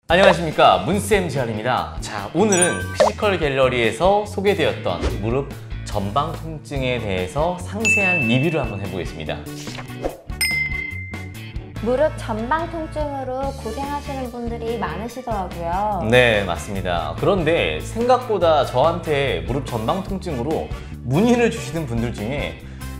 안녕하십니까, 문쌤 지알입니다. 자, 오늘은 피지컬 갤러리에서 소개되었던 무릎 전방 통증에 대해서 상세한 리뷰를 한번 해보겠습니다. 무릎 전방 통증으로 고생하시는 분들이 많으시더라고요. 네, 맞습니다. 그런데 생각보다 저한테 무릎 전방 통증으로 문의를 주시는 분들 중에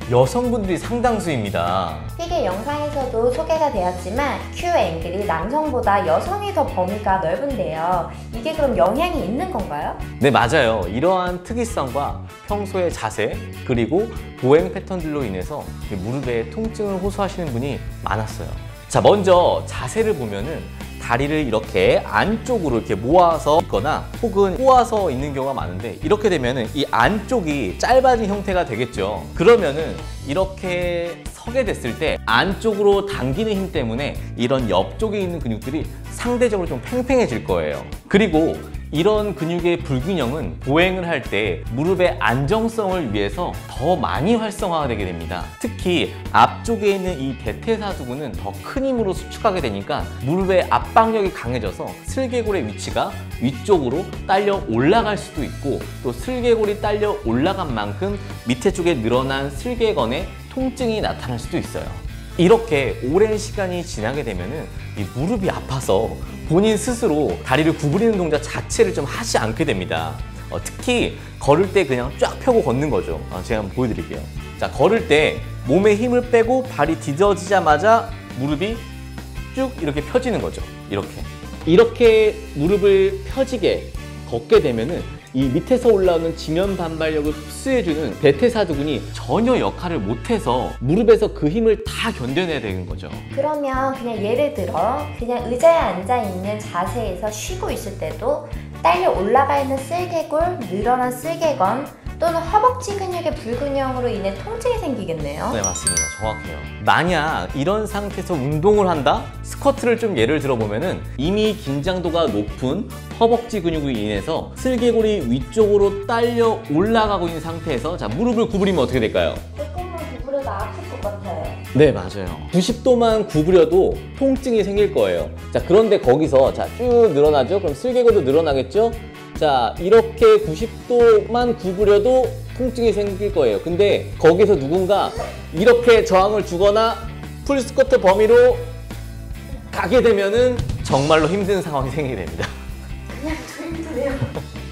여성분들이 상당수입니다. 피게 영상에서도 소개가 되었지만 Q 앵글이 남성보다 여성이 더 범위가 넓은데요. 이게 그럼 영향이 있는 건가요? 네, 맞아요. 이러한 특이성과 평소의 자세 그리고 보행 패턴들로 인해서 무릎에 통증을 호소하시는 분이 많았어요. 자, 먼저 자세를 보면은 다리를 이렇게 안쪽으로 이렇게 모아서 있거나 혹은 꼬아서 있는 경우가 많은데, 이렇게 되면은 이 안쪽이 짧아진 형태가 되겠죠. 그러면은 이렇게 서게 됐을 때 안쪽으로 당기는 힘 때문에 이런 옆쪽에 있는 근육들이 상대적으로 좀 팽팽해질 거예요. 그리고 이런 근육의 불균형은 보행을 할 때 무릎의 안정성을 위해서 더 많이 활성화가 되게 됩니다. 특히 앞쪽에 있는 이 대퇴사두근은 더 큰 힘으로 수축하게 되니까 무릎의 압박력이 강해져서 슬개골의 위치가 위쪽으로 딸려 올라갈 수도 있고, 또 슬개골이 딸려 올라간 만큼 밑에 쪽에 늘어난 슬개건에 통증이 나타날 수도 있어요. 이렇게 오랜 시간이 지나게 되면은 이 무릎이 아파서 본인 스스로 다리를 구부리는 동작 자체를 좀 하지 않게 됩니다. 특히 걸을 때 그냥 쫙 펴고 걷는 거죠. 제가 한번 보여드릴게요. 자, 걸을 때 몸에 힘을 빼고 발이 디뎌지자마자 무릎이 쭉 이렇게 펴지는 거죠. 이렇게 무릎을 펴지게 걷게 되면은 이 밑에서 올라오는 지면 반발력을 흡수해주는 대퇴사두근이 전혀 역할을 못해서 무릎에서 그 힘을 다 견뎌내야 되는 거죠. 그러면 그냥 예를 들어 그냥 의자에 앉아 있는 자세에서 쉬고 있을 때도 딸려 올라가 있는 슬개골, 늘어난 슬개건 또는 허벅지 근육의 불균형으로 인해 통증이 생기겠네요. 네, 맞습니다. 정확해요. 만약 이런 상태에서 운동을 한다? 스쿼트를 좀 예를 들어보면은 이미 긴장도가 높은 허벅지 근육으로 인해서 슬개골이 위쪽으로 딸려 올라가고 있는 상태에서, 자, 무릎을 구부리면 어떻게 될까요? 조금만 구부려도 아플 것 같아요. 네, 맞아요. 90도만 구부려도 통증이 생길 거예요. 자, 그런데 거기서 자, 쭉 늘어나죠? 그럼 슬개골도 늘어나겠죠? 자, 이렇게 90도만 구부려도 통증이 생길 거예요. 근데 거기서 누군가 이렇게 저항을 주거나 풀스쿼트 범위로 가게 되면은 정말로 힘든 상황이 생기게 됩니다. 그냥 좀 힘드네요.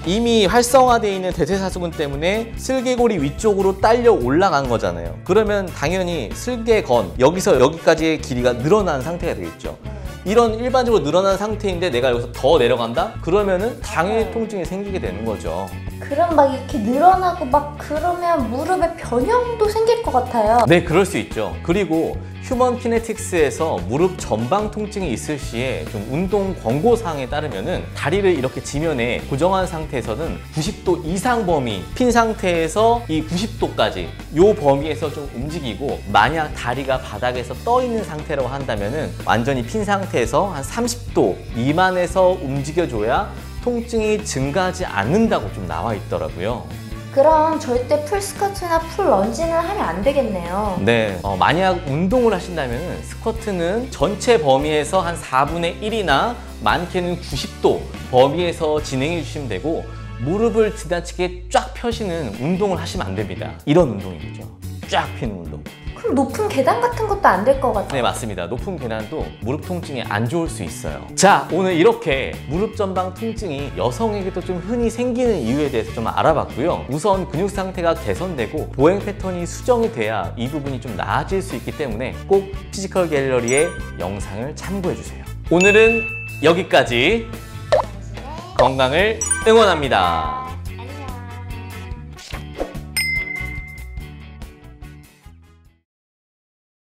이미 활성화되어 있는 대퇴사두근 때문에 슬개골이 위쪽으로 딸려 올라간 거잖아요. 그러면 당연히 슬개건, 여기서 여기까지의 길이가 늘어난 상태가 되겠죠. 이런 일반적으로 늘어난 상태인데 내가 여기서 더 내려간다? 그러면은 당연히 통증이 생기게 되는 거죠. 그럼 막 이렇게 늘어나고 막 그러면 무릎에 변형도 생길 것 같아요. 네, 그럴 수 있죠. 그리고 휴먼 키네틱스에서 무릎 전방 통증이 있을 시에 좀 운동 권고사항에 따르면은 다리를 이렇게 지면에 고정한 상태에서는 90도 이상 범위, 핀 상태에서 이 90도까지 요 범위에서 좀 움직이고, 만약 다리가 바닥에서 떠 있는 상태라고 한다면은 완전히 핀 상태에서 한 30도 미만에서 움직여줘야 통증이 증가하지 않는다고 좀 나와 있더라고요. 그럼 절대 풀스쿼트나 풀런지는 하면 안 되겠네요. 네, 만약 운동을 하신다면 스쿼트는 전체 범위에서 한 4분의 1이나 많게는 90도 범위에서 진행해 주시면 되고, 무릎을 지나치게 쫙 펴시는 운동을 하시면 안 됩니다. 이런 운동이죠. 쫙 펴는 운동. 그럼 높은 계단 같은 것도 안 될 것 같아요. 네, 맞습니다. 높은 계단도 무릎 통증이 안 좋을 수 있어요. 자, 오늘 이렇게 무릎 전방 통증이 여성에게도 좀 흔히 생기는 이유에 대해서 좀 알아봤고요. 우선 근육 상태가 개선되고 보행 패턴이 수정이 돼야 이 부분이 좀 나아질 수 있기 때문에 꼭 피지컬 갤러리의 영상을 참고해주세요. 오늘은 여기까지. 건강을 응원합니다.